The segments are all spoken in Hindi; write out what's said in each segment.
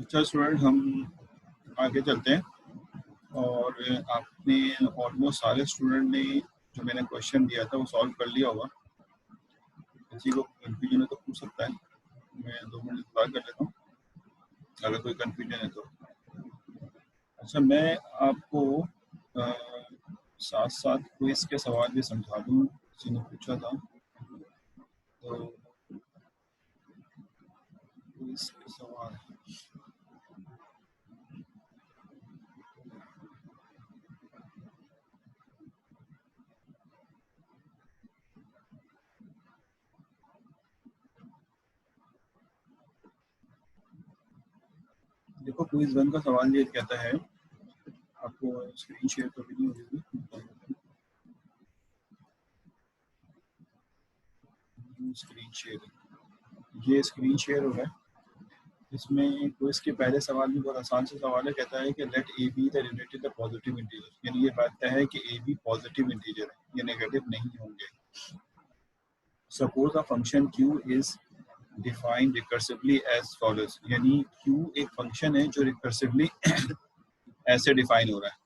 अच्छा स्टूडेंट, हम आगे चलते हैं। और आपने ऑलमोस्ट सारे स्टूडेंट ने जो मैंने क्वेश्चन दिया था वो सॉल्व कर लिया होगा। किसी को कन्फ्यूजन है तो पूछ सकता है, मैं 2 मिनट इंतजार कर लेता हूँ अगर कोई कन्फ्यूजन है तो। अच्छा, मैं आपको साथ साथ क्विज के सवाल भी समझा दूँ, किसी ने पूछा था तो। क्विज के सवाल देखो, क्विज 1 का सवाल ये कहता है, आपको स्क्रीन शेयर तो भी नहीं होगी, स्क्रीन शेयर, ये स्क्रीन शेयर हो रहा है। इसमें क्विज के पहले सवाल भी बहुत आसान से सवाल है, कहता है कि let a b the related positive integer, यानी ये बात है कि ए बी पॉजिटिव इंटीजर है, ये नेगेटिव नहीं होंगे। Suppose a function q is defined recursively as follows, यानी क्यू एक फंक्शन है जो रिकर्सिवली ऐसे डिफाइन हो रहा है,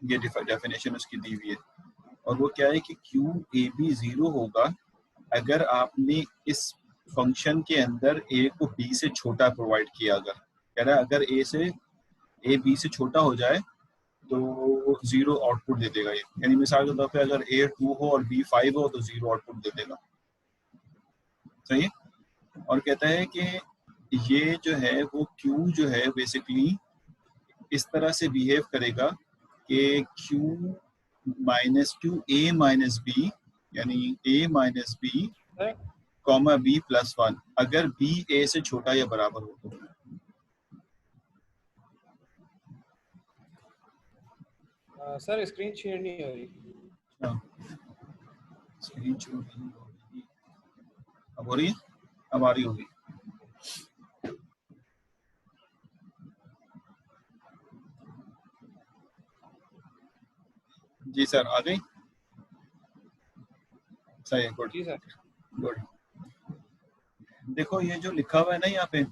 ये डेफिनेशन उसकी दी हुई है। और वो क्या है कि क्यू ए बी 0 होगा अगर आपने इस फंक्शन के अंदर ए को बी से छोटा प्रोवाइड किया। अगर कह रहा है अगर ए बी से छोटा हो जाए तो 0 आउटपुट दे देगा ये, यानी मिसाल के तौर पे अगर ए 2 हो और बी 5 हो तो 0 आउटपुट दे देगा। सही है। और कहता है कि ये जो है वो क्यू जो है बेसिकली इस तरह से बिहेव करेगा कि Q minus two A minus B, यानी A minus B comma B plus 1, अगर बी ए से छोटा या बराबर हो तो। सर स्क्रीन शेयर नहीं हो रही। स्क्रीन शेयर नहीं हो रही, अब हो रही है, अब आ रही होगी। जी सर, आ गई। सही है, गुड जी सर, गुड। देखो ये जो लिखा हुआ है ना यहाँ पे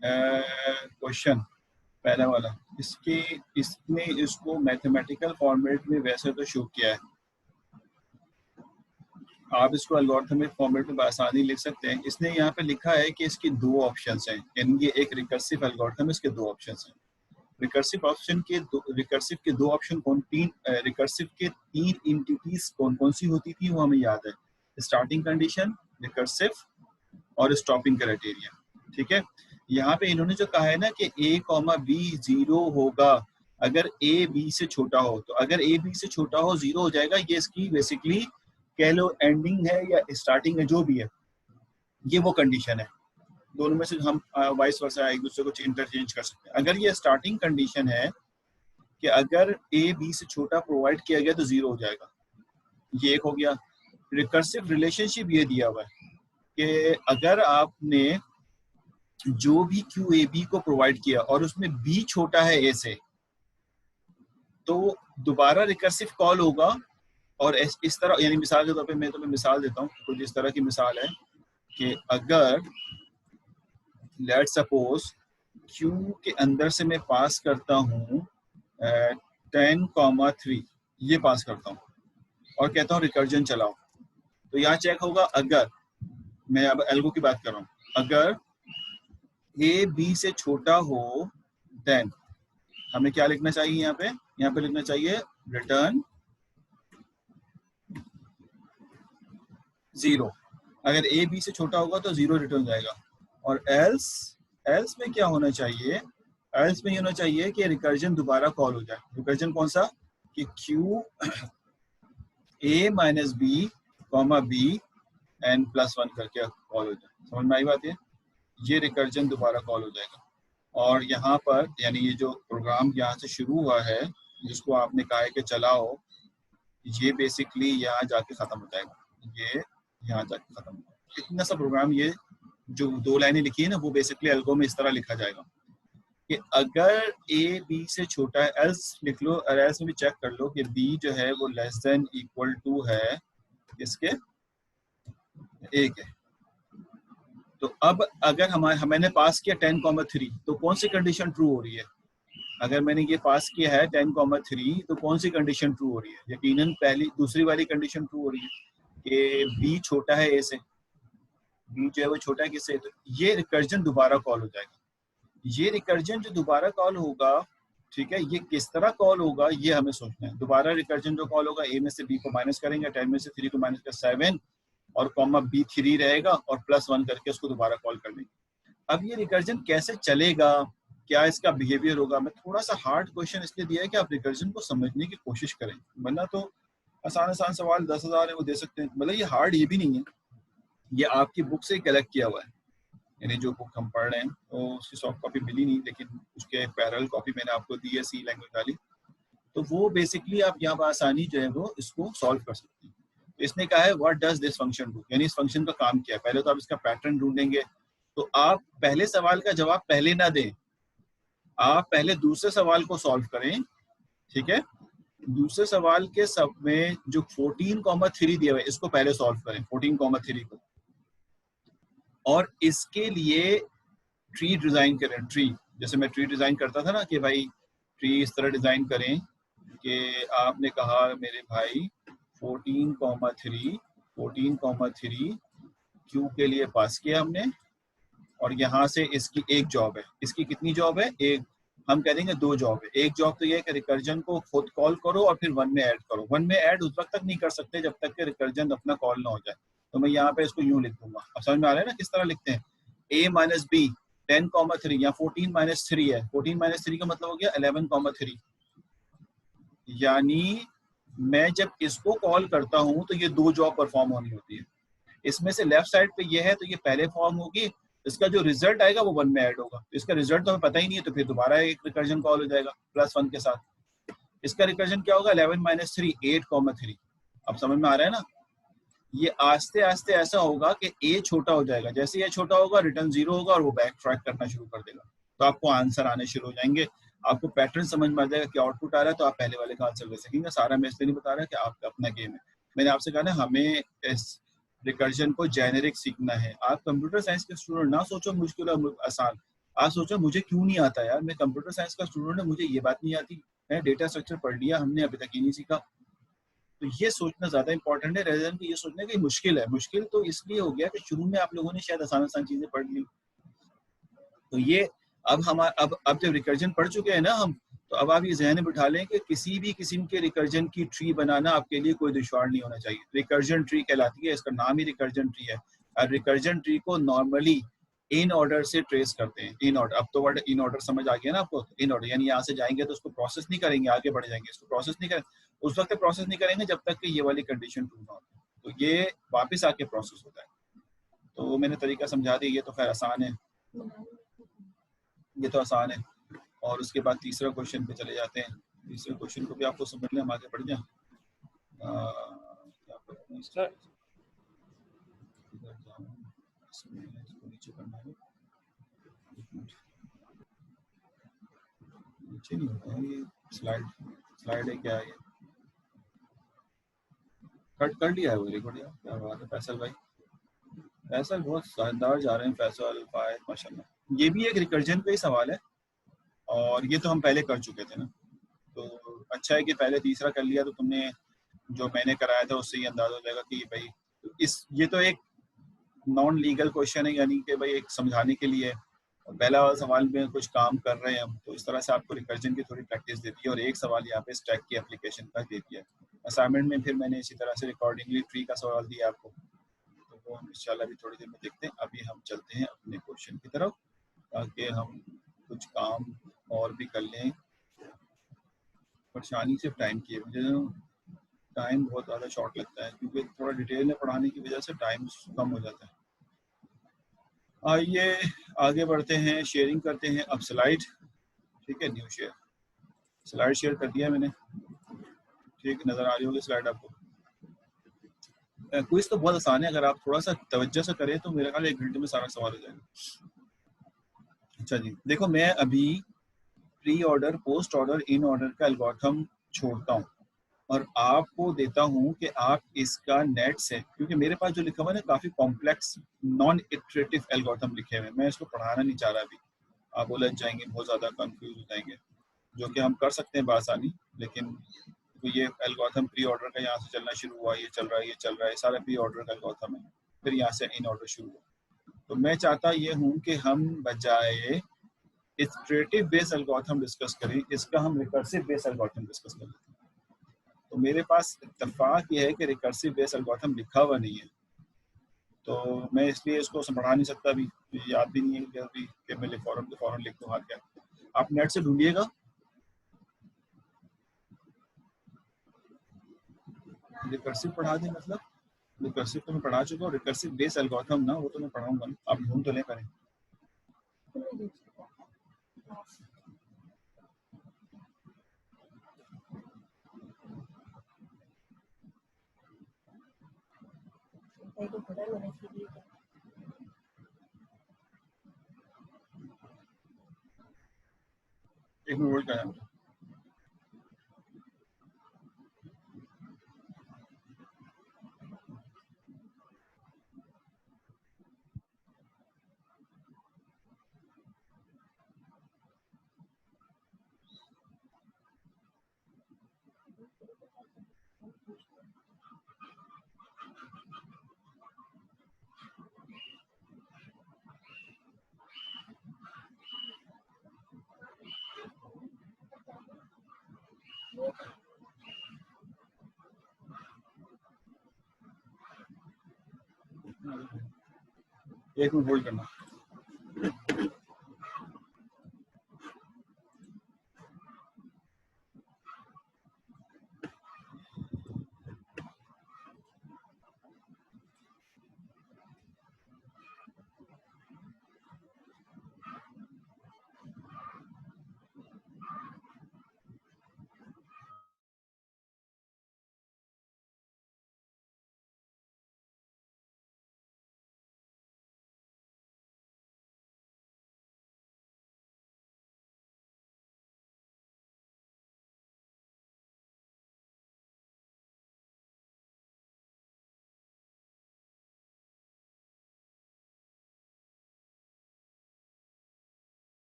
क्वेश्चन पहला वाला, इसने इसको मैथमेटिकल फॉर्मेट में वैसे तो शो किया है। आप इसको एल्गोरिथमिक फॉर्मेट में आसानी लिख सकते हैं। इसने यहाँ पे लिखा है कि इसकी दो ऑप्शंस हैं, यानी ये एक रिकर्सिव एल्गोरिथम, इसके दो ऑप्शंस हैं। रिकर्सिव के दो ऑप्शन रिकर्सिव के तीन एंटिटीज कौन कौन सी होती थी वो हमें याद है, स्टार्टिंग कंडीशन, रिकर्सिव और स्टॉपिंग क्राइटेरिया। ठीक है, यहाँ पे इन्होंने जो कहा है ना कि a, b 0 होगा अगर a b से छोटा हो, तो अगर a b से छोटा हो 0 हो जाएगा। ये इसकी बेसिकली कह लो एंडिंग है या स्टार्टिंग है, जो भी है, ये वो कंडीशन है। दोनों में से हम वाइस वर्सा एक दूसरे को इंटरचेंज कर सकते हैं। अगर ये स्टार्टिंग कंडीशन है कि अगर a b से छोटा प्रोवाइड किया गया तो 0 हो जाएगा, ये एक हो गया। रिकर्सिव रिलेशनशिप ये दिया हुआ है कि अगर आपने जो भी क्यू ए बी को प्रोवाइड किया और उसमें बी छोटा है ए से, तो दोबारा रिकर्सिव कॉल होगा। और इस तरह, यानी मिसाल के तौर पे मैं तुम्हें मिसाल देता हूँ, कुछ इस तरह की मिसाल है कि अगर लेट सपोज क्यू के अंदर से मैं पास करता हूँ 10,3 ये पास करता हूँ और कहता हूँ रिकर्जन चलाओ, तो यहाँ चेक होगा अगर मैं अब एल्गो की बात कर रहा हूँ, अगर ए बी से छोटा हो देन हमें क्या लिखना चाहिए, यहाँ पे लिखना चाहिए रिटर्न 0। अगर ए बी से छोटा होगा तो 0 रिटर्न जाएगा। और एल्स में क्या होना चाहिए, एल्स में ये होना चाहिए कि रिकर्जन दोबारा कॉल हो जाए। रिकर्जन कौन सा, कि q a minus B comma b n plus 1 करके कॉल हो जाए। समझ में आई बात है, ये रिकर्जन दोबारा कॉल हो जाएगा। और यहाँ पर यानी ये जो प्रोग्राम यहाँ से शुरू हुआ है जिसको आपने कहा है कि चलाओ, ये बेसिकली यहाँ जाके खत्म हो जाएगा, ये यहाँ जाके खत्म हो जाएगा। इतना सा प्रोग्राम, ये जो दो लाइनें लिखी है ना, वो बेसिकली एल्गो में इस तरह लिखा जाएगा कि अगर ए बी से छोटा है, एल्स लिख लो, और एल्स में भी चेक कर लो कि बी जो है वो लेस देन इक्वल टू है इसके ए के। तो अब अगर मैंने पास किया 10,3, तो कौन सी कंडीशन ट्रू हो रही है? अगर मैंने ये पास किया है 10,3, तो कौन सी कंडीशन ट्रू हो रही है? यकीनन दूसरी वाली कंडीशन ट्रू हो रही है कि बी छोटा है ए से, बी जो है वो छोटा है किससे, तो ये रिकर्जन दोबारा कॉल हो जाएगा। ये रिकर्जन जो दोबारा कॉल होगा, ठीक है, ये किस तरह कॉल होगा ये हमें सोचना है। दोबारा रिकर्जन जो कॉल होगा, ए में से बी को माइनस करेंगे, 10 में से 3 को माइनस कर 7 और कॉमा बी 3 रहेगा और प्लस 1 करके उसको दोबारा कॉल कर लेंगे। अब ये रिकर्जन कैसे चलेगा, क्या इसका बिहेवियर होगा? मैं थोड़ा सा हार्ड क्वेश्चन इसलिए दिया है कि आप रिकर्जन को समझने की कोशिश करें, वरना तो आसान सवाल 10,000 है वो दे सकते हैं। मतलब ये हार्ड ये भी नहीं है, ये आपकी बुक से कलेक्ट किया हुआ है, यानी जो बुक हम पढ़ रहे हैं तो उसकी सॉफ्ट कॉपी मिली नहीं, लेकिन उसके पैरेलल कॉपी मैंने आपको दी है सी लैंग्वेज वाली, तो वो बेसिकली आप यहाँ पर आसानी जो है वो इसको सॉल्व कर सकते हैं। इसने कहा है what does this function do, यानी इस फंक्शन का काम क्या है। पहले तो आप इसका पैटर्न ढूंढेंगे, तो आप पहले सवाल का जवाब पहले ना दें, आप पहले दूसरे सवाल को सॉल्व करें। ठीक है, दूसरे सवाल के सब में जो 14,3 दिया हुआ है इसको पहले सॉल्व करें, 14,3 को, और इसके लिए ट्री डिजाइन करें। ट्री जैसे मैं ट्री डिजाइन करता था ना कि भाई ट्री इस तरह डिजाइन करें कि आपने कहा मेरे भाई 14,3 क्यू के लिए पास किया हमने, और यहाँ से इसकी एक जॉब है। इसकी कितनी जॉब है? एक, हम कह देंगे 2 जॉब है। एक जॉब तो ये है कि रिकर्जन को खुद कॉल करो और फिर 1 में ऐड करो। 1 में ऐड उस वक्त तक नहीं कर सकते जब तक कि रिकर्जन अपना कॉल ना हो जाए। तो मैं यहाँ पे इसको यूं लिख दूंगा, अब समझ में आ रहा है ना किस तरह लिखते हैं। a माइनस बी 10,3 या 14-3 है, 14-3 का मतलब हो गया 11,3, यानी मैं जब इसको कॉल करता हूँ तो ये 2 जॉब परफॉर्म होनी होती है। इसमें से लेफ्ट साइड पे ये है तो ये पहले फॉर्म होगी, इसका जो रिजल्ट आएगा वो 1 में ऐड होगा। इसका रिजल्ट तो हमें पता ही नहीं है, तो फिर दोबारा एक रिकर्जन कॉल हो जाएगा +1 के साथ। इसका रिकर्जन क्या होगा? 11-3 8,3। अब समझ में आ रहा है ना? ये आस्ते आस्ते ऐसा होगा कि a छोटा हो जाएगा, जैसे ये छोटा होगा रिटर्न 0 होगा और वो बैक ट्रैक करना शुरू कर देगा, तो आपको आंसर आने शुरू हो जाएंगे। आपको पैटर्न समझ में आ जाएगा कि आउटपुट आ रहा है तो आप पहले वाले का आंसर ले सकेंगे। सारा मैं इसलिए नहीं बता रहा कि आपका अपना गेम है। मैंने आपसे कहा ना हमें इस रिकर्जन को जेनेरिक सीखना है। आप कंप्यूटर साइंस के स्टूडेंट, ना सोचो मुश्किल और आसान, आप सोचो मुझे क्यों नहीं आता यार, मैं कंप्यूटर साइंस का स्टूडेंट है, मुझे ये बात नहीं आती। मैंने डेटा स्ट्रक्चर पढ़ लिया, हमने अभी तक ही नहीं सीखा। तो ये सोचना ज्यादा इंपॉर्टेंट है रेदर देन कि ये सोचना कि मुश्किल है। मुश्किल तो इसलिए हो गया कि शुरू में आप लोगों ने शायद आसान आसान चीजें पढ़ ली। तो ये अब जब रिकर्जन पढ़ चुके हैं ना हम, तो अब आप ये जहन में बिठा लें कि किसी भी किस्म के रिकर्जन की ट्री बनाना आपके लिए कोई दुश्वार नहीं होना चाहिए। रिकर्जन ट्री कहलाती है, इसका नाम ही रिकर्जन ट्री है। और रिकर्जन ट्री को नॉर्मली इन ऑर्डर से ट्रेस करते हैं। इन ऑर्डर, अब तो वर्ड इन ऑर्डर समझ आ गया ना आपको। इन ऑर्डर यानी यहाँ से जाएंगे तो उसको प्रोसेस नहीं करेंगे, आगे बढ़ जाएंगे, इसको प्रोसेस नहीं करेंगे, उस वक्त प्रोसेस नहीं करेंगे जब तक कि ये वाली कंडीशन ट्रू ना हो। तो ये वापस आके प्रोसेस होता है। तो वो मैंने तरीका समझा दिया। ये तो खैर आसान है, ये तो आसान है। और उसके बाद तीसरा क्वेश्चन पे चले जाते हैं। तीसरे क्वेश्चन को भी आपको समझ लें, हम आगे बढ़ जाए। क्या करूँ सर इधर जाऊँ, इसमें इसको नीचे करना है। नीचे नहीं होता है ये स्लाइड। स्लाइड है क्या है ये? कट कर लिया है वो रिकॉर्ड यार, क्या बात है फैसल भाई। फैसल बहुत शानदार जा रहे हैं, फैसल फायद माशाल्लाह। ये भी एक रिकर्जन पे ही सवाल है, और ये तो हम पहले कर चुके थे ना। तो अच्छा है कि पहले तीसरा कर लिया, तो तुमने जो मैंने कराया था उससे ही अंदाजा हो जाएगा कि भाई ये तो एक नॉन लीगल क्वेश्चन है, यानी कि भाई एक समझाने के लिए पहला वाला सवाल में कुछ काम कर रहे हैं हम, तो इस तरह से आपको रिकर्जन की थोड़ी प्रैक्टिस दे दी है, और एक सवाल यहाँ पे स्टैक की एप्लीकेशन का दे दिया है। असाइनमेंट में फिर मैंने इसी तरह से रिकॉर्डिंगली ट्री का सवाल दिया आपको, तो वो हम इंशाल्लाह भी थोड़ी देर में देखते हैं। अभी हम चलते हैं अपने क्वेश्चन की तरफ, ताकि हम कुछ काम और भी कर लें। परेशानी सिर्फ टाइम की है, मुझे टाइम बहुत ज़्यादा शॉर्ट लगता है, क्योंकि थोड़ा डिटेल में पढ़ाने की वजह से टाइम कम हो जाता है। आइए आगे बढ़ते हैं, शेयरिंग करते हैं अब स्लाइड। ठीक है, न्यू शेयर, स्लाइड शेयर कर दिया मैंने। ठीक, नज़र आ रही होगी स्लाइड आपको। क्विज तो बहुत आसान है, अगर आप थोड़ा सा तवज्जो से करें तो मेरे ख्याल 1 घंटे में सारा सवाल हो जाएगा। अच्छा जी, देखो मैं अभी pre order, post order, in order का एल्गोरिथम छोड़ता हूँ और आपको देता हूँ कि आप इसका नेट से, क्योंकि मेरे पास जो लिखा हुआ है ना काफ़ी कॉम्प्लेक्स नॉन इटरेटिव एल्गोरिथम लिखे हुए हैं, मैं इसको पढ़ाना नहीं चाह रहा अभी। आप उलझ जाएंगे, बहुत ज़्यादा कंफ्यूज हो जाएंगे, जो कि हम कर सकते हैं बासानी। लेकिन तो ये एल्गोरिथम प्री ऑर्डर का यहाँ से चलना शुरू हुआ, ये चल रहा है, ये चल रहा है, सारा प्री ऑर्डर का एल्गोरिथम है, फिर यहाँ से इन ऑर्डर शुरू हुआ। तो मैं चाहता ये हूँ कि हम बजाय इटरेटिव बेस एल्गोरिथम डिस्कस करें, इसका हम रिकर्सिव बेस एल्गोरिथम डिस्कस करें। तो मेरे पास इत्तेफाक ये है कि रिकर्सिव बेस एल्गोरिथम लिखा हुआ नहीं है, तो मैं इसलिए इसको पढ़ा नहीं सकता अभी, याद भी नहीं है अभी कि मैं फौरन लिख दूँ। हाथ क्या, आप नेट से ढूंढिएगा। रिकर्सिव पढ़ा दें मतलब, रिकर्सिव तो मैं पढ़ा चुका हूँ, रिकर्सिव बेस एल्गोरिथम ना, वो तो मैं पढ़ाऊंगा ना, आप ढूंढ तो ले करें। एक मिनट होल्ड करें। एक मिनट होल्ड करना।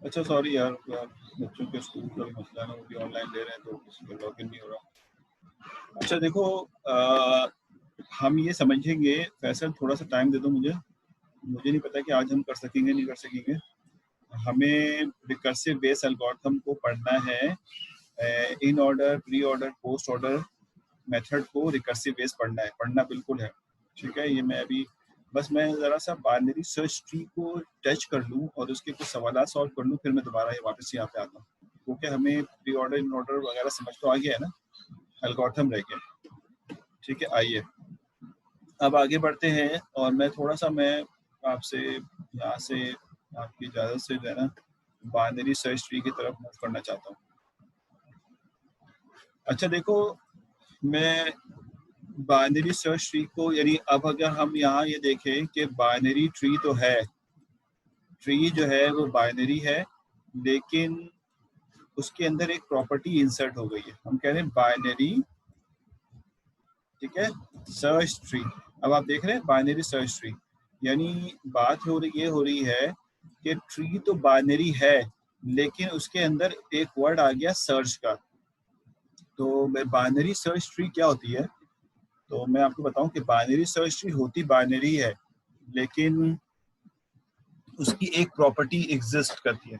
अच्छा सॉरी यार, बच्चों के स्कूल का भी मसला है ना, वो भी ऑनलाइन ले रहे हैं तो किसी का लॉगिन नहीं हो रहा। अच्छा देखो, हम ये समझेंगे, फैसल थोड़ा सा टाइम दे दो मुझे नहीं पता कि आज हम कर सकेंगे नहीं कर सकेंगे। हमें रिकर्सिव बेस एल्गोरिथम को पढ़ना है, in order, pre order, post order method को रिकर्सिव बेस पढ़ना है, पढ़ना बिल्कुल है, ठीक है। ये मैं अभी बस मैं ज़रा सा बाइनरी सर्च ट्री को टच कर लूँ और उसके कुछ सवाल सॉल्व कर लूँ, फिर मैं दोबारा ये वापस यहाँ पे आता हूँ, क्योंकि हमें प्री ऑर्डर इन ऑर्डर वगैरह समझ तो आ गया है ना, एल्गोरिथम रह गया, ठीक है। आइए अब आगे बढ़ते हैं और मैं थोड़ा सा मैं आपसे यहाँ से आपकी इजाज़त से जो है ना बाइनरी सर्च ट्री की तरफ मूव करना चाहता हूँ। अच्छा देखो, मैं बाइनरी सर्च ट्री को, यानी अब अगर हम यहाँ ये देखें कि बाइनरी ट्री तो है, ट्री जो है वो बाइनरी है, लेकिन उसके अंदर एक प्रॉपर्टी इंसर्ट हो गई है, हम कह रहे हैं बाइनरी, ठीक है, सर्च ट्री। अब आप देख रहे हैं बाइनरी सर्च ट्री, यानी बात हो रही है कि ट्री तो बाइनरी है, लेकिन उसके अंदर एक वर्ड आ गया सर्च का। तो बाइनरी सर्च ट्री क्या होती है, तो मैं आपको बताऊं कि बाइनरी सर्च ट्री होती बाइनरी है, लेकिन उसकी एक प्रॉपर्टी एग्जिस्ट करती है।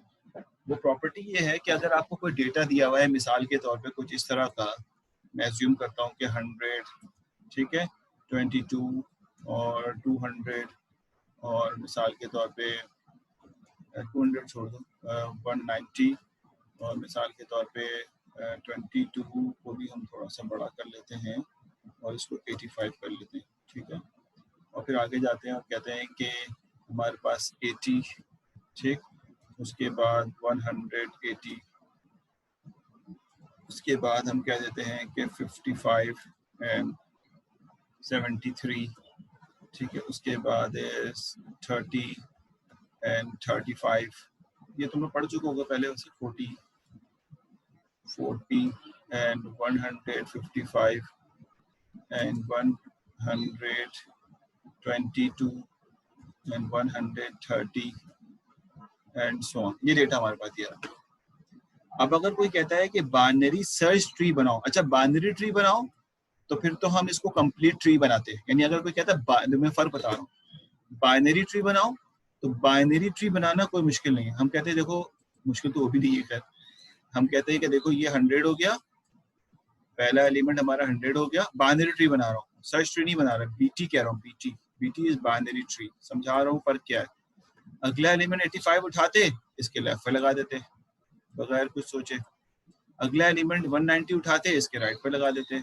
वो प्रॉपर्टी ये है कि अगर आपको कोई डेटा दिया हुआ है, मिसाल के तौर पे कुछ इस तरह का, मैं अज्यूम करता हूँ कि 100, ठीक है, 22 और 200, और मिसाल के तौर पे 200 छोड़ दो, 190, और मिसाल के तौर पे 22 को भी हम थोड़ा सा बड़ा कर लेते हैं और इसको 85 कर लेते हैं, ठीक है। और फिर आगे जाते हैं और कहते हैं कि हमारे पास 80, ठीक, उसके बाद 180, उसके बाद हम कह देते हैं कि 55 एंड 73, ठीक है, उसके बाद 30 एंड 35, ये तुम लोग पढ़ चुके होगा पहले वैसे, 40 and 155 and 122 and 130 and so on. ये डेटा हमारे पास दिया। अब अगर कोई कहता है कि बाइनरी सर्च ट्री बनाओ, अच्छा बाइनरी ट्री बनाओ, तो फिर तो हम इसको कंप्लीट ट्री बनाते हैं। यानी अगर कोई कहता है, मैं फर्क बता रहा हूँ, बाइनरी ट्री बनाओ, तो बाइनरी ट्री बनाना कोई मुश्किल नहीं है। हम कहते हैं देखो, मुश्किल तो वो भी नहीं है खैर, हम कहते हैं कि देखो ये 100 हो गया, पहला एलिमेंट हमारा 100 हो गया, बाइनरी ट्री बना रहा हूँ, सर्च ट्री नहीं बना रहा, बीटी कह रहा हूँ, बीटी इज बाइनरी ट्री, समझा रहा हूँ फर्क क्या है। अगला एलिमेंट 85 उठाते, इसके लेफ्ट पे लगा देते बगैर कुछ सोचे, अगला एलिमेंट 190 उठाते, इसके राइट पे लगा देते।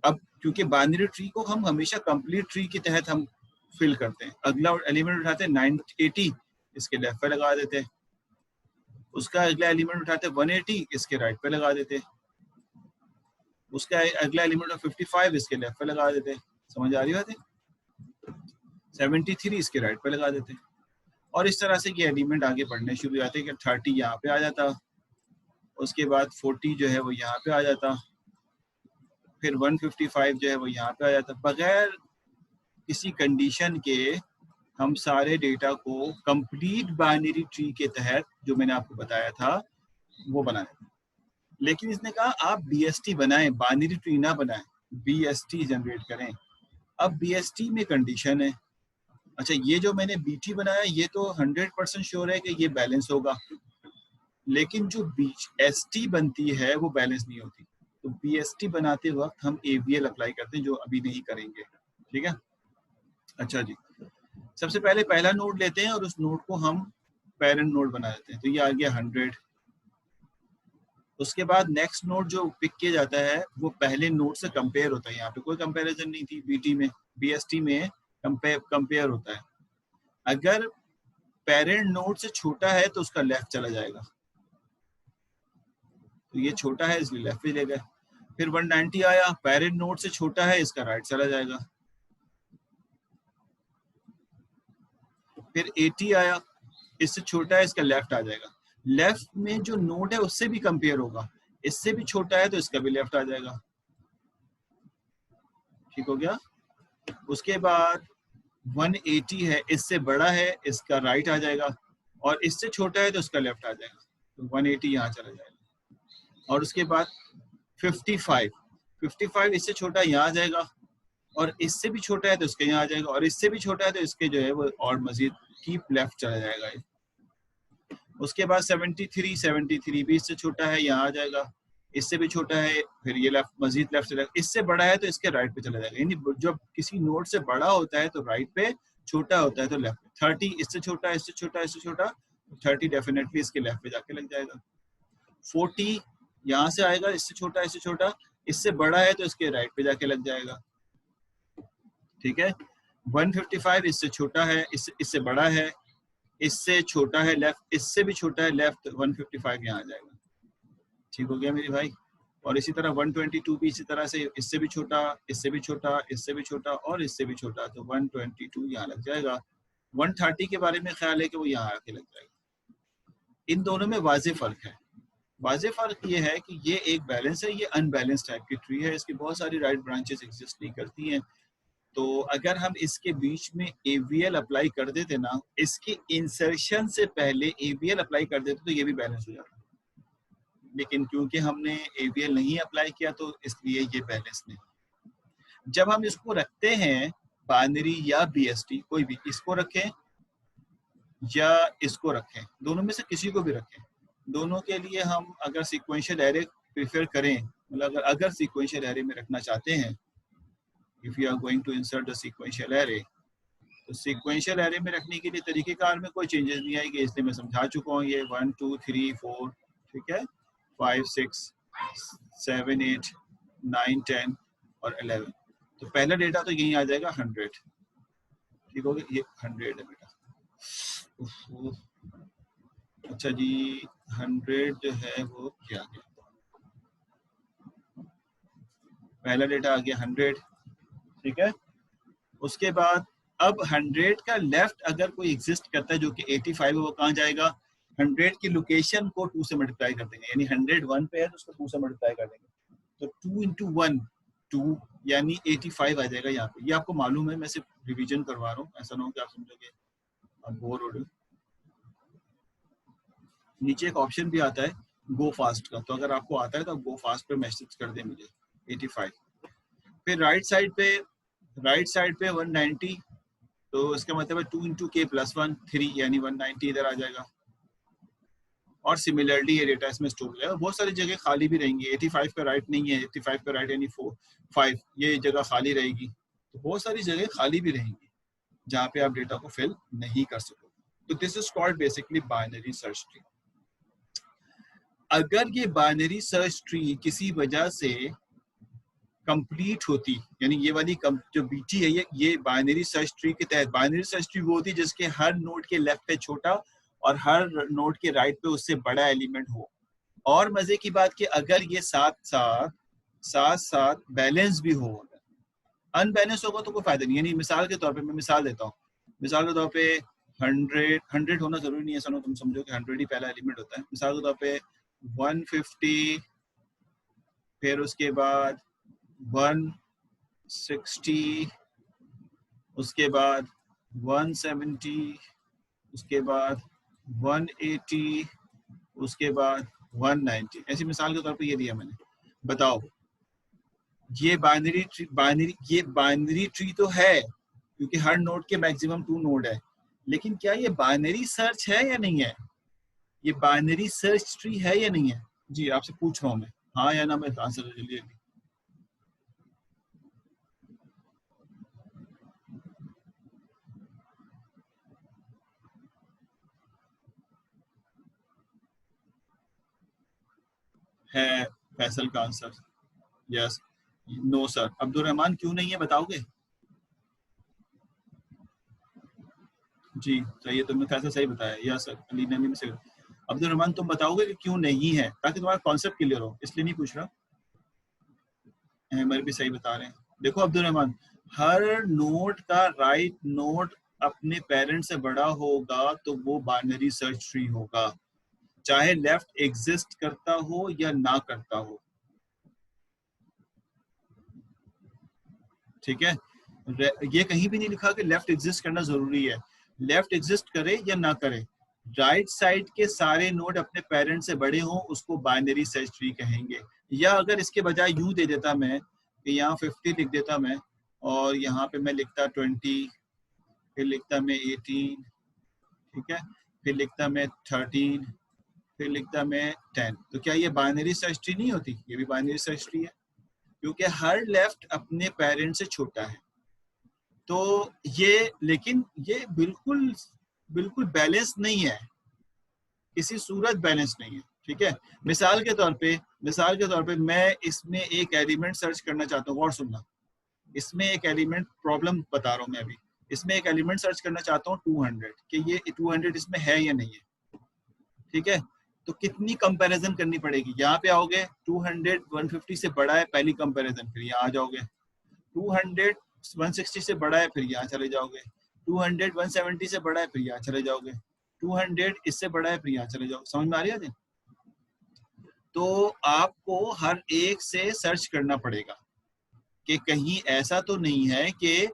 अब क्योंकि बाइनरी ट्री को हम हमेशा कंप्लीट ट्री के तहत हम फिल करते हैं, अगला एलिमेंट उठाते 980, इसके लेफ्ट पे लगा देते, उसका अगला एलिमेंट उठाते 180, इसके राइट पे लगा देते, उसका अगला एलिमेंट 55, इसके लेफ्ट पे लगा देते। समझ आ रही बात है? 73 इसके राइट पे लगा देते, और इस तरह से ये एलिमेंट आगे बढ़ने शुरू हो जाते हैं कि 30 यहाँ पे आ जाता, उसके बाद 40 जो है वो यहाँ पे आ जाता, फिर 155 जो है वो यहाँ पे आ जाता। बगैर किसी कंडीशन के हम सारे डेटा को कंप्लीट बाइनरी ट्री के तहत, जो मैंने आपको बताया था, वो बनाए। लेकिन इसने कहा आप बीएसटी बनाएं, बाइनरी ट्री ना बनाएं, बीएसटी जनरेट करें। अब बीएसटी में कंडीशन है, अच्छा ये जो मैंने बीटी बनाया ये तो 100% श्योर है कि ये बैलेंस होगा, लेकिन जो बीएसटी बनती है वो बैलेंस नहीं होती। तो बीएसटी बनाते वक्त हम एवीएल अप्लाई करते हैं, जो अभी नहीं करेंगे, ठीक है। अच्छा जी, सबसे पहले पहला नोड लेते हैं और उस नोड को हम पेरेंट नोड बना देते हैं, तो ये आ गया 100। उसके बाद नेक्स्ट नोड जो पिक किया जाता है वो पहले नोड से कंपेयर होता है। यहाँ पे कोई कंपैरिजन नहीं थी, बीटी में, बीएसटी में कंपेयर होता है। अगर पेरेंट नोड से छोटा है तो उसका लेफ्ट चला जाएगा, तो ये छोटा है इसलिए लेफ्ट पे ले गए। फिर 190 आया, पेरेंट नोड से छोटा है, इसका राइट चला जाएगा। फिर 80 आया, इससे छोटा है, इसका लेफ्ट आ जाएगा। लेफ्ट में जो नोड है उससे भी कंपेयर होगा, इससे भी छोटा है तो इसका भी लेफ्ट आ जाएगा, ठीक हो गया। उसके बाद 180 है, इससे बड़ा है, इसका राइट आ जाएगा, और इससे छोटा है तो उसका लेफ्ट आ जाएगा, तो 180 यहाँ चला जाएगा। और उसके बाद 55 इससे छोटा यहाँ आ जाएगा, और इससे भी छोटा है तो इसके यहाँ आ जाएगा, और इससे भी छोटा है तो इसके जो है वो और मजीद कीप लेफ्ट चला जाएगा। उसके बाद 73 भी इससे छोटा है, यहाँ आ जाएगा, इससे भी छोटा है फिर ये लेफ्ट मजीद लेफ्ट चला जाएगा, इससे बड़ा है तो इसके राइट पे चला जाएगा। यानी जब किसी नोड से बड़ा होता है तो राइट पे, छोटा होता है तो लेफ्ट पे। 30 इससे छोटा, इससे छोटा, इससे छोटा, 30 डेफिनेटली इसके लेफ्ट पे जाके लग जाएगा। 40 यहाँ से आएगा, इससे छोटा, इससे छोटा, इससे बड़ा है तो इसके राइट पे जाके लग जाएगा, ठीक है। 155 इससे छोटा है, इससे बड़ा है, इससे छोटा है लेफ्ट, इससे भी छोटा है लेफ्ट, 155 यहाँ आ जाएगा, ठीक हो गया मेरे भाई। और इसी तरह 122 भी इसी तरह से, इससे भी छोटा, इससे भी छोटा, इससे भी छोटा और इससे भी छोटा, तो 122 यहाँ लग जाएगा। 130 के बारे में ख्याल है कि वो यहाँ आके लग जाएगा। इन दोनों में वाज़े फर्क है। वाज़े फर्क ये है कि ये एक बैलेंस है, ये अनबैलेंस टाइप की ट्री है, इसकी बहुत सारी राइट ब्रांचेस एग्जिस्ट नहीं करती हैं। तो अगर हम इसके बीच में AVL अप्लाई कर देते ना, इसके इंसर्शन से पहले AVL अप्लाई कर देते तो ये भी बैलेंस हो जाता, लेकिन क्योंकि हमने AVL नहीं अप्लाई किया तो इसलिए ये बैलेंस नहीं। जब हम इसको रखते हैं बाइनरी या BST, कोई भी, इसको रखें या इसको रखें, दोनों में से किसी को भी रखें, दोनों के लिए हम अगर सीक्वेंशियल एरे प्रेफर करें, मतलब अगर सीक्वेंशियल एरे में रखना चाहते हैं, if you are going to insert the sequential array, तो सीक्वेंशियल एरे में रखने के लिए तरीकेकार में कोई चेंजेस नहीं आएगी, इसलिए मैं समझा चुका हूँ। ये 1 2 3 4, ठीक है, 5 6 7 8 9 10 और 11, तो पहला डेटा तो यही आ जाएगा 100, ठीक हो गया, ये 100 है बेटा। अच्छा जी, 100 है वो क्या गया, पहला डेटा आ गया 100, ठीक है। उसके बाद अब 100 का लेफ्ट अगर कोई एग्जिस्ट करता है जो कि 85 है, वो कहाँ जाएगा, 100 की लोकेशन को 2 से मल्टीप्लाई कर देंगे, यानी 100 1 पे है तो उसको 2 से मल्टीप्लाई कर देंगे, तो 2 into 1 2, यानी 85 आ जाएगा यहाँ पे। ये आपको मालूम है, मैं सिर्फ रिवीजन करवा रहा हूँ, ऐसा ना हो कि आप समझोगे आप बोर हो रहे हो। नीचे एक ऑप्शन भी आता है गो फास्ट का, तो अगर आपको आता है तो आप गो फास्ट पे मैसेज कर दें मुझे 85। फिर राइट साइड पे 190, तो इसका मतलब है 2 into k + 1 3, यानी 190 इधर आ जाएगा। और सिमिलरली ये डेटा इसमें स्टोर हो जाएगा। बहुत सारी जगह खाली भी रहेंगी, 85 का राइट नहीं है, 85 का राइट यानी 5, ये जगह खाली रहेगी, तो बहुत सारी जगह खाली भी रहेंगी जहाँ पे आप डेटा को फिल नहीं कर सकोगे। तो this is called basically binary search tree. अगर ये बाइनरी सर्च ट्री किसी वजह से कंप्लीट होती, यानी ये वाली जो BT है, ये बाइनरी सर्च ट्री के तहत, बाइनरी सर्च ट्री वो होती है जिसके हर नोड के लेफ्ट पे छोटा और हर नोड के राइट पे उससे बड़ा एलिमेंट हो। और मजे की बात कि अगर ये साथ साथ बैलेंस भी हो, अनबैलेंस होगा तो कोई फायदा नहीं। यानी मिसाल के तौर पे मैं मिसाल देता हूँ, मिसाल के तौर पे 100 होना जरूरी नहीं है, सनो तुम समझो कि 100 ही पहला एलिमेंट होता है। मिसाल के तौर पे 150, फिर उसके बाद 160, उसके बाद 170, उसके बाद 180, उसके बाद 190, ऐसी मिसाल के तौर पे ये दिया मैंने। बताओ ये बाइनरी ट्री तो है क्योंकि हर नोड के मैक्सिमम 2 नोड है, लेकिन क्या ये बाइनरी सर्च है या नहीं है, ये बाइनरी सर्च ट्री है या नहीं है? जी आपसे पूछ रहा हूँ मैं, हाँ या ना, मैं आंसर जल्दी। है फैसल का answer yes, no sir. Abdul Rahman क्यों नहीं है बताओगे? जी सही है, तुमने फैसल सही बताया, यस सर। अली नमी में से अब्दुल रहमान तुम बताओगे कि क्यों नहीं है, ताकि तुम्हारा कॉन्सेप्ट क्लियर हो, इसलिए नहीं पूछ रहा। अहमद भी सही बता रहे हैं। देखो अब्दुल रहमान, हर नोड का राइट नोड अपने पेरेंट से बड़ा होगा तो वो बाइनरी सर्च ट्री होगा, चाहे लेफ्ट एग्जिस्ट करता हो या ना करता हो, ठीक है। ये कहीं भी नहीं लिखा कि लेफ्ट एग्जिस्ट करना जरूरी है, लेफ्ट एग्जिस्ट करे या ना करे, राइट साइड के सारे नोड अपने पेरेंट से बड़े हों उसको बाइनरी सर्च ट्री कहेंगे। या अगर इसके बजाय यूं दे देता मैं कि यहाँ 50 लिख देता मैं और यहाँ पे मैं लिखता 20, फिर लिखता मैं 18, ठीक है, फिर लिखता मैं 13, फिर लिखता मैं 10, तो क्या ये बाइनरी सर्च ट्री नहीं होती? ये भी बाइनरी सर्च ट्री है क्योंकि हर लेफ्ट अपने पेरेंट से छोटा है। तो ये, लेकिन ये बिल्कुल बिल्कुल बैलेंस नहीं है, किसी सूरत बैलेंस नहीं है, ठीक है। मिसाल के तौर पे मैं इसमें एक एलिमेंट सर्च करना चाहता हूँ, और सुनना, इसमें एक एलिमेंट प्रॉब्लम बता रहा हूँ मैं अभी, इसमें एक एलिमेंट सर्च करना चाहता हूँ 200 कि ये 200 इसमें है या नहीं है, ठीक है। तो कितनी कंपैरिजन करनी पड़ेगी? यहाँ पे आओगे 200 150 से बड़ा है, पहली कंपैरिजन, फिर यहाँ आ जाओगे 200 160 से बड़ा है, फिर यहाँ चले जाओगे 200 170 से बड़ा है, फिर यहाँ चले जाओगे 200 इससे बड़ा है, फिर यहाँ चले जाओगे। समझ में आ रही है? तो आपको हर एक से सर्च करना पड़ेगा कि कहीं ऐसा तो नहीं है कि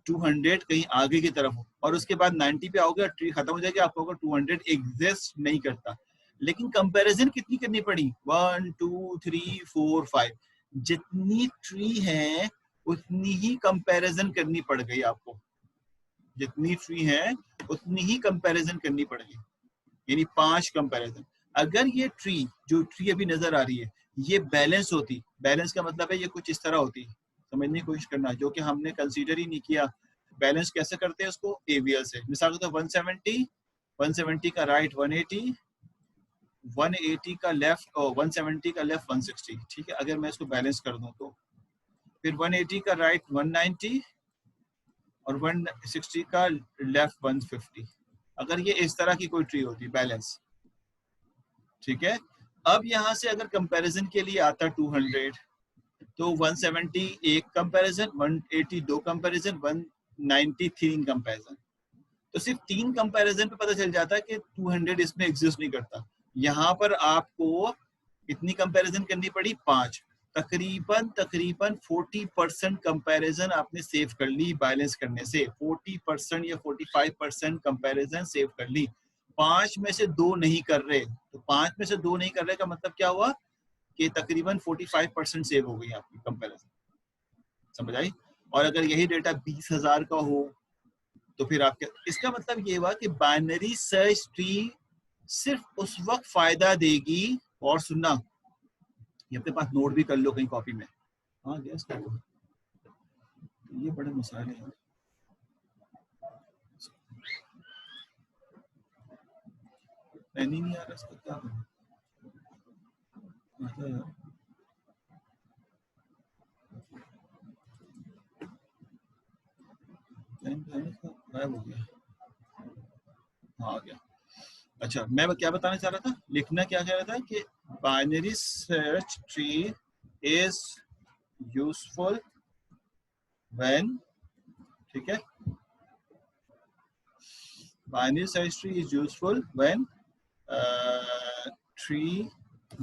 200 कहीं आगे की तरफ हो, और उसके बाद 90 पे आओगे, ट्री खत्म हो जाएगी, आपको 200 एग्जिस्ट नहीं करता। लेकिन कंपैरिजन कितनी करनी पड़ी? 1 2 3 4 5, जितनी ट्री है उतनी ही कंपैरिजन करनी पड़ गई आपको, जितनी ट्री है उतनी ही कंपैरिजन करनी पड़ गई, यानी 5 कंपैरिजन। अगर ये ट्री, जो ट्री अभी नजर आ रही है, ये बैलेंस होती, बैलेंस का मतलब है ये कुछ इस तरह होती, समझने की कोशिश करना, जो कि हमने कंसीडर ही नहीं किया। बैलेंस कैसे करते हैं उसको? एवीएल से। मिसाल के तौर 170 का राइट 180, 180 का लेफ्ट, 170 का लेफ्ट 160, ठीक है। अगर मैं इसको बैलेंस कर दूं तो फिर 180 का राइट 190 और 160 का लेफ्ट 150, अगर ये इस तरह की कोई ट्री होती बैलेंस, ठीक है। अब यहाँ से अगर कंपैरिजन के लिए आता 200, तो 170 एक कंपैरिजन, 180 दो कंपैरिजन, 190 तीन कंपैरिजन। तो सिर्फ 3 कंपैरिजन पे पता चल जाता है कि 200 इसमें एग्जिस्ट नहीं करता। यहाँ पर आपको कितनी कंपैरिजन करनी पड़ी? 5। तकरीबन 40% कंपैरिजन आपने सेव कर ली बैलेंस करने से, 40% या 45% कंपैरिजन सेव कर ली। 5 में से 2 नहीं कर रहे, तो 5 में से 2 नहीं कर रहे का मतलब क्या हुआ कि तकरीबन 45% सेव हो गई आपकी कंपैरिजन। समझ आई? और अगर यही डेटा 20,000 का हो तो फिर आपके, इसका मतलब ये हुआ कि बाइनरी सर्च ट्री सिर्फ उस वक्त फायदा देगी, और सुनना, ये अपने पास नोट भी कर लो कहीं कॉपी में, हाँ गैस कर लो, ये बड़े मसाले हैं। पेन ही नहीं आ रहा, इसका क्या करूं? आता यार, पेन गायब हो गया, हाँ आ गया। अच्छा, मैं क्या बताना चाह रहा था, लिखना क्या चाह रहा था कि binary search tree is useful when, ठीक है, binary search tree is useful when tree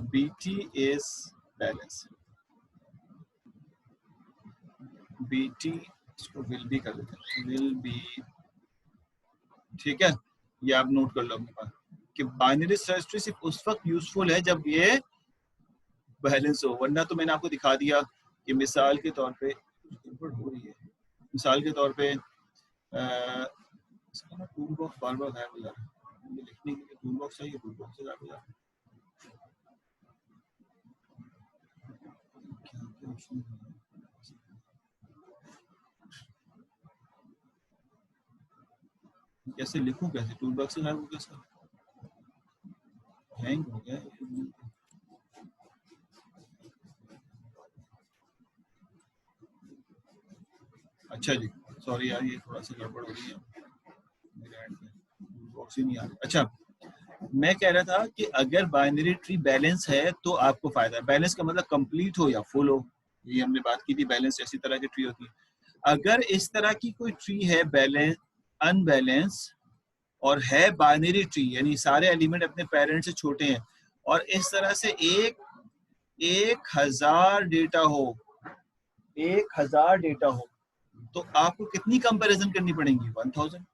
BT is balanced. BT इसको will be कर देते हैं, will be, ठीक है। ये आप नोट कर लो अपने पास कि बाइनरी सर्च ट्री सिर्फ उस वक्त यूजफुल है जब ये बैलेंस हो, वरना तो मैंने आपको दिखा दिया कि मिसाल के तौर पे गड़बड़ हो रही है। मिसाल के तौर पे इसका ना टूल बॉक्स बार बार गायब हो जा रहा है, लिखने के लिए टूल बॉक्स चाहिए, टूल बॉक्स से गायब हो जा रहा है। कैसे लिखूं, कैसे टूल बॉक्स से गायब हो, कैसे हैंग हो गया? अच्छा जी, सॉरी यार, ये थोड़ा सा गड़बड़ हो रही है मेरे एंड पे, टूल बॉक्स ही नहीं आ रहा। अच्छा, मैं कह रहा था कि अगर बाइनरी ट्री बैलेंस है तो आपको फायदा है। बैलेंस का मतलब कंप्लीट हो या फुल हो, ये हमने बात की थी, बैलेंस ऐसी तरह की ट्री होती है। अगर इस तरह की कोई ट्री है बैलेंस, अनबैलेंस, और है बाइनरी ट्री, यानी सारे एलिमेंट अपने पेरेंट से छोटे हैं, और इस तरह से 1000 डेटा हो, 1000 डेटा हो, तो आपको कितनी कंपैरिजन करनी पड़ेगी? 1000।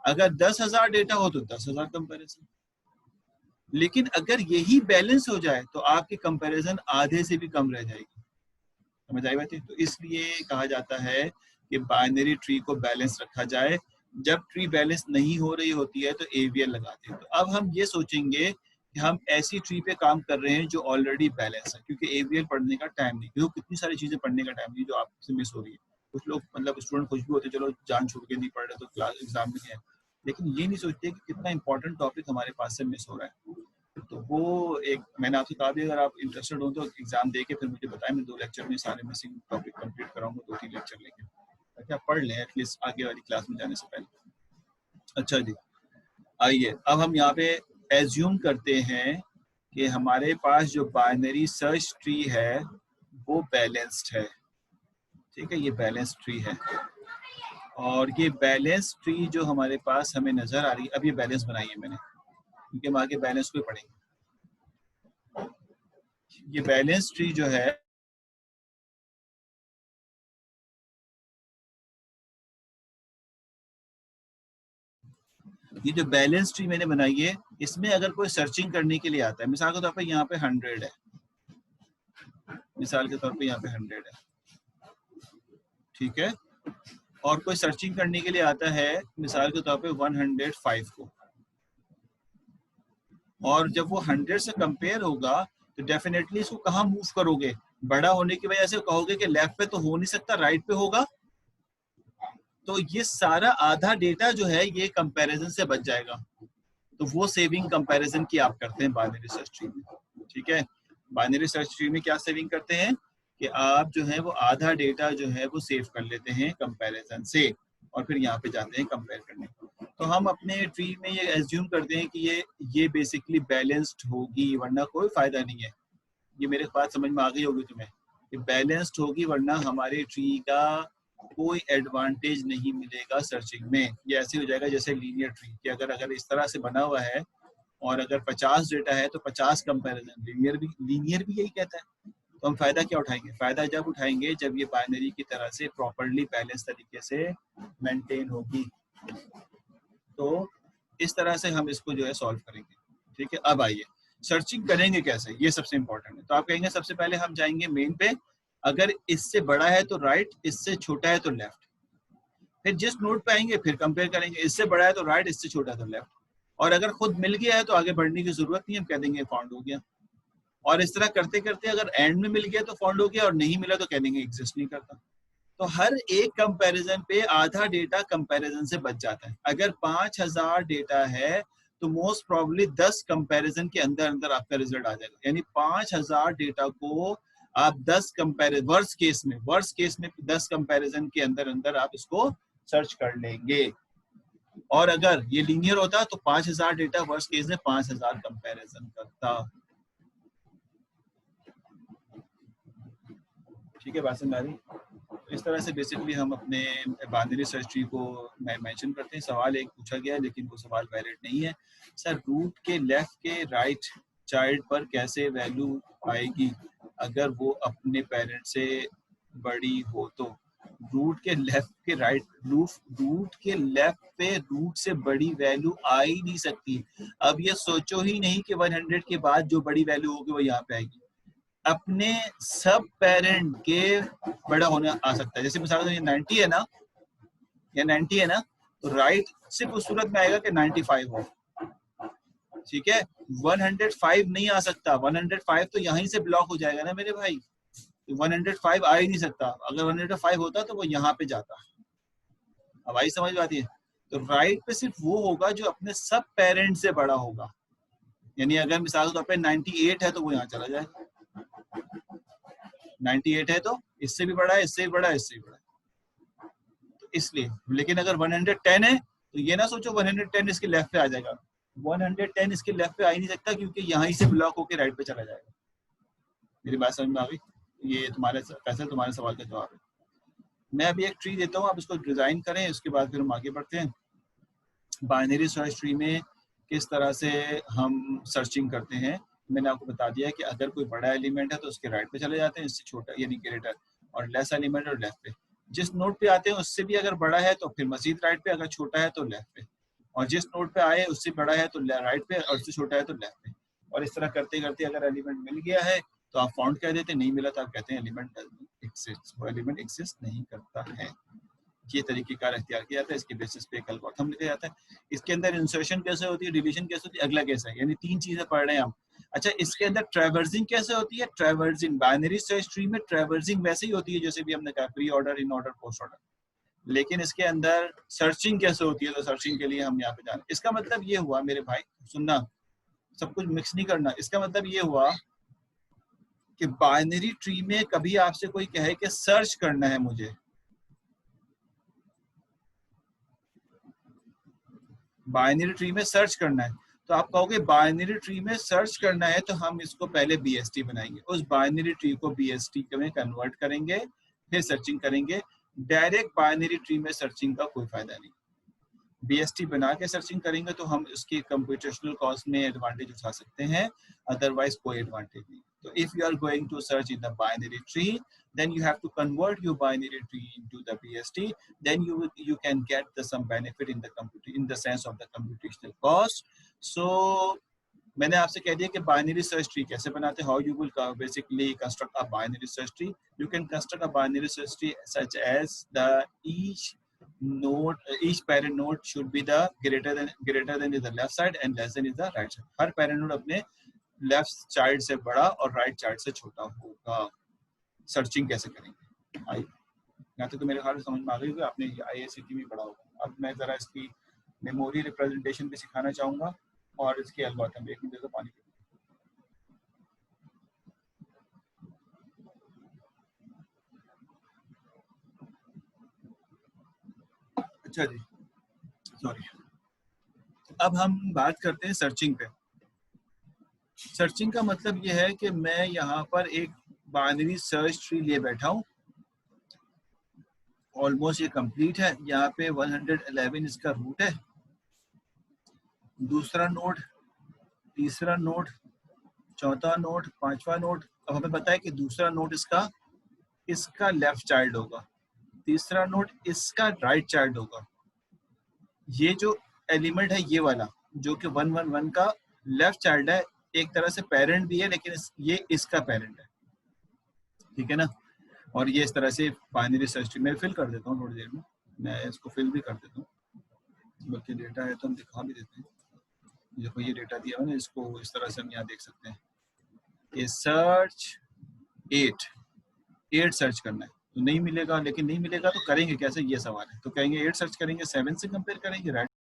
अगर 10,000 डेटा हो तो 10,000 कंपैरिजन। लेकिन अगर यही बैलेंस हो जाए तो आपकी कंपैरिजन आधे से भी कम रह जाएगी। समझ आई बात है? तो इसलिए कहा जाता है कि बाइनरी ट्री को बैलेंस रखा जाए। जब ट्री बैलेंस नहीं हो रही होती है तो एवीएल लगाते हैं। तो अब हम ये सोचेंगे कि हम ऐसी ट्री पे काम कर रहे हैं जो ऑलरेडी बैलेंस है, क्योंकि एवीएल पढ़ने का टाइम नहीं, क्योंकि कितनी सारी चीजें पढ़ने का टाइम नहीं जो आपसे मिस हो रही है। कुछ लोग मतलब स्टूडेंट खुश भी होते चलो जान छूट के नहीं पढ़ रहे तो क्लास एग्जाम में है, लेकिन ये नहीं सोचते कि कितना इंपॉर्टेंट टॉपिक हमारे पास से मिस हो रहा है। तो वो एक मैंने आपसे कहा भी, अगर आप इंटरेस्टेड हो तो एग्जाम दे के फिर मुझे बताएं, मैं 2 लेक्चर में सारे मिसिंग टॉपिक कंप्लीट कराऊंगा, 2-3 लेक्चर लेके, ताकि आप पढ़ लें एटलीस्ट आगे वाली क्लास में जाने से पहले। अच्छा जी, आइए अब हम यहाँ पे एज्यूम करते हैं कि हमारे पास जो बाइनरी सर्च ट्री है वो बैलेंस्ड है। ठीक है, ये बैलेंस ट्री है और ये बैलेंस ट्री जो हमारे पास हमें नजर आ रही है, अब ये बैलेंस बनाई है मैंने क्योंकि हम आगे बैलेंस को पढ़ेंगे। ये बैलेंस ट्री जो है ये जो बैलेंस ट्री मैंने बनाई है, इसमें अगर कोई सर्चिंग करने के लिए आता है, मिसाल के तौर पे यहाँ पे 100 है, मिसाल के तौर पे यहाँ पे 100 है, ठीक है, और कोई सर्चिंग करने के लिए आता है मिसाल के तौर पे 105 को, और जब वो 100 से कंपेयर होगा तो डेफिनेटली इसको कहाँ मूव करोगे? बड़ा होने की वजह से कहोगे कि लेफ्ट पे तो हो नहीं सकता, राइट पे होगा, तो ये सारा आधा डेटा जो है ये कंपैरिजन से बच जाएगा। तो वो सेविंग कंपैरिजन की आप करते हैं बाइनरी सर्च ट्री में। ठीक है, बाइनरी सर्च ट्री में क्या सेविंग करते हैं कि आप जो है वो आधा डेटा जो है वो सेव कर लेते हैं कंपैरिजन से, और फिर यहाँ पे जाते हैं कंपेयर करने। तो हम अपने ट्री में ये एज्यूम करते हैं कि ये बेसिकली बैलेंस्ड होगी, वरना कोई फायदा नहीं है। ये मेरे बात समझ में आ गई होगी तुम्हें कि बैलेंस्ड होगी, वरना हमारे ट्री का कोई एडवांटेज नहीं मिलेगा सर्चिंग में। ये ऐसे हो जाएगा जैसे लीनियर ट्री कि अगर इस तरह से बना हुआ है और अगर 50 डेटा है तो 50 कंपैरिजन, लीनियर भी यही कहता है। तो हम फायदा क्या उठाएंगे? फायदा जब उठाएंगे जब ये बाइनरी की तरह से प्रॉपर्ली बैलेंस तरीके से मेंटेन होगी। तो इस तरह से हम इसको जो है सॉल्व करेंगे। ठीक है, अब आइए सर्चिंग करेंगे कैसे, ये सबसे इंपॉर्टेंट है। तो आप कहेंगे सबसे पहले हम जाएंगे मेन पे, अगर इससे बड़ा है तो राइट, इससे छोटा है तो लेफ्ट। फिर जिस नोड पे आएंगे फिर कंपेयर करेंगे, इससे बड़ा है तो राइट, इससे छोटा है तो लेफ्ट। और अगर खुद मिल गया है तो आगे बढ़ने की जरूरत नहीं, हम कह देंगे फाउंड हो गया। और इस तरह करते करते अगर एंड में मिल गया तो फाउंड हो गया, और नहीं मिला तो कह देंगे एग्जिस्ट नहीं करता। तो हर एक कंपैरिजन पे आधा डेटा कंपैरिजन से बच जाता है। अगर 5000 डेटा है तो मोस्ट प्रोबेबली 10 कंपैरिजन के अंदर अंदर आपका रिजल्ट आ जाएगा। यानी 5000 डेटा को आप 10 कंपैरिजन, वर्स्ट केस में 10 कंपैरिजन के अंदर अंदर आप इसको सर्च कर लेंगे। और अगर ये लीनियर होता तो 5000 डेटा वर्स्ट केस में 5000 कंपैरिजन करता। ठीक है, बात समझ आ रही? इस तरह से बेसिकली हम अपने बाइनरी सर्च ट्री को मेंशन करते हैं। सवाल एक पूछा गया है लेकिन वो सवाल वैलिड नहीं है। सर रूट के लेफ्ट के राइट चाइल्ड पर कैसे वैल्यू आएगी अगर वो अपने पेरेंट से बड़ी हो? तो रूट के लेफ्ट के राइट, रूट के लेफ्ट पे रूट से बड़ी वैल्यू आ ही नहीं सकती। अब ये सोचो ही नहीं कि 100 के बाद जो बड़ी वैल्यू होगी वो यहाँ पे आएगी। अपने सब पेरेंट के बड़ा होने आ सकता है। जैसे मिसाल ये 90 है ना, या 90 है ना, तो राइट सिर्फ उस सूरत में आएगा कि 95 हो। ठीक है, 105 नहीं आ सकता। 105 तो यहीं से ब्लॉक हो जाएगा ना मेरे भाई, तो 105 आ ही नहीं सकता। अगर 105 होता तो वो यहाँ पे जाता। अब आई समझ में आती है? तो राइट पे सिर्फ वो होगा जो अपने सब पेरेंट से बड़ा होगा। यानी अगर मिसाल के तौर पे 98 है तो वो यहाँ चला जाएगा। 98 है तो इससे भी बड़ा है, इससे भी बड़ा है, इससे भी बड़ा है, तो इसलिए। लेकिन अगर 110 है तो ये ना सोचो 110 इसके लेफ्ट पे आ जाएगा। 110 इसके लेफ्ट पे आ ही नहीं सकता क्योंकि यहाँ से ब्लॉक होकर राइट पे चला जाएगा। मेरी बात समझ में आ गई? ये तुम्हारे फैसल, तुम्हारे सवाल का जवाब है। मैं अभी एक ट्री देता हूँ, आप इसको डिजाइन करें, उसके बाद फिर हम आगे बढ़ते हैं। बाइनरी सर्च ट्री में किस तरह से हम सर्चिंग करते हैं मैंने आपको बता दिया कि अगर कोई बड़ा एलिमेंट है तो उसके राइट पे चले जाते हैं, इससे छोटा यानी ग्रेटर, और लेस एलिमेंट और लेफ्ट पे। जिस नोड पे आते हैं उससे भी अगर बड़ा है तो फिर मजीद राइट पे, अगर छोटा है तो लेफ्ट पे। और जिस नोड पे आए उससे बड़ा है तो राइट पे और उससे छोटा है तो लेफ्ट पे। और इस तरह करते करते अगर एलिमेंट मिल गया है तो आप फाउंड कह देते, नहीं मिला तो आप कहते हैं एलिमेंट डजंट एग्जिस्ट, वो एलिमेंट एग्जिस्ट नहीं करता है। ये तरीकेकार इख्तियार किया जाता है, इसके बेसिस पे एक एल्गोरिथम लिखा जाता है। इसके अंदर इंसर्शन कैसे होती है, डिलीशन कैसे होती है, अगला कैसा है, यानी 3 चीजें पढ़ रहे हैं हम। अच्छा, इसके अंदर ट्रैवर्सिंग कैसे होती है, ट्रैवर्सिंग बाइनरी सर्च ट्री में ट्रैवर्सिंग वैसे ही होती है जैसे भी हमने कहा pre order, in order, post order, लेकिन इसके अंदर सर्चिंग कैसे होती है, तो सर्चिंग के लिए हम यहाँ पे जाना। इसका मतलब ये हुआ मेरे भाई, सुनना, सब कुछ मिक्स नहीं करना। इसका मतलब ये हुआ कि बाइनरी ट्री में कभी आपसे कोई कहे कि सर्च करना है मुझे, बाइनरी ट्री में सर्च करना है, तो आप कहोगे बाइनरी ट्री में सर्च करना है तो हम इसको पहले बीएसटी बनाएंगे, उस बाइनरी ट्री को बीएसटी में कन्वर्ट करेंगे, फिर सर्चिंग करेंगे। डायरेक्ट बाइनरी ट्री में सर्चिंग का कोई फायदा नहीं। बीएसटी बना के सर्चिंग करेंगे तो हम इसकी कंप्यूटेशनल कॉस्ट में एडवांटेज उठा सकते हैं, अदरवाइज कोई एडवांटेज नहीं। तो if you are going to search in the binary tree, then you have to convert your binary tree into the BST, then you can get some benefit in the sense of the computational cost. So मैंने आपसे कह दिया कि बाइनरी सर्च ट्री कैसे बनाते हैं, how you will basically construct a binary search tree. You can construct a binary search tree such as the each parent node should be the greater than is the left side and less than is the right side। Her parent node अपने लेफ्ट चाइल्ड से बड़ा और राइट चाइल्ड से छोटा होगा। सर्चिंग कैसे करेंगे, आई यहाँ तक तो मेरे ख्याल में समझ में आ गई, आपने IICT में पढ़ा होगा। अब मैं जरा इसकी मेमोरी रिप्रेजेंटेशन भी सिखाना चाहूंगा और इसके एल्गोरिथम। एक मिनट दे दो पानी। अच्छा जी, सॉरी। अब हम बात करते हैं सर्चिंग पे। सर्चिंग का मतलब यह है कि मैं यहाँ पर एक बाइनरी सर्च ट्री लिए बैठा हूँ, ऑलमोस्ट ये कंप्लीट है। यहाँ पे 111 इसका रूट है, दूसरा नोड, तीसरा नोड, चौथा नोड, पांचवा नोड। अब हमें पता है कि दूसरा नोड इसका लेफ्ट चाइल्ड होगा, तीसरा नोड इसका राइट चाइल्ड होगा। ये जो एलिमेंट है ये वाला जो कि 111 का लेफ्ट चाइल्ड है, एक तरह से पेरेंट भी है, लेकिन ये इसका पेरेंट है, ठीक है ना। और ये इस तरह से बाइनरी सर्च ट्री में फिल कर देता हूँ थोड़ी देर में, मैं इसको फिल भी कर देता हूँ, बल्कि डेटा है तो हम दिखा भी देते हैं। देखो ये डेटा दिया हुआ ना, इसको इस तरह से हम यहाँ देख सकते हैं कि सर्च 8 सर्च करना है, तो नहीं मिलेगा। लेकिन नहीं मिलेगा तो करेंगे कैसे, ये सवाल है। तो कहेंगे 8 सर्च करेंगे, 7 से कंपेयर करेंगे, राइट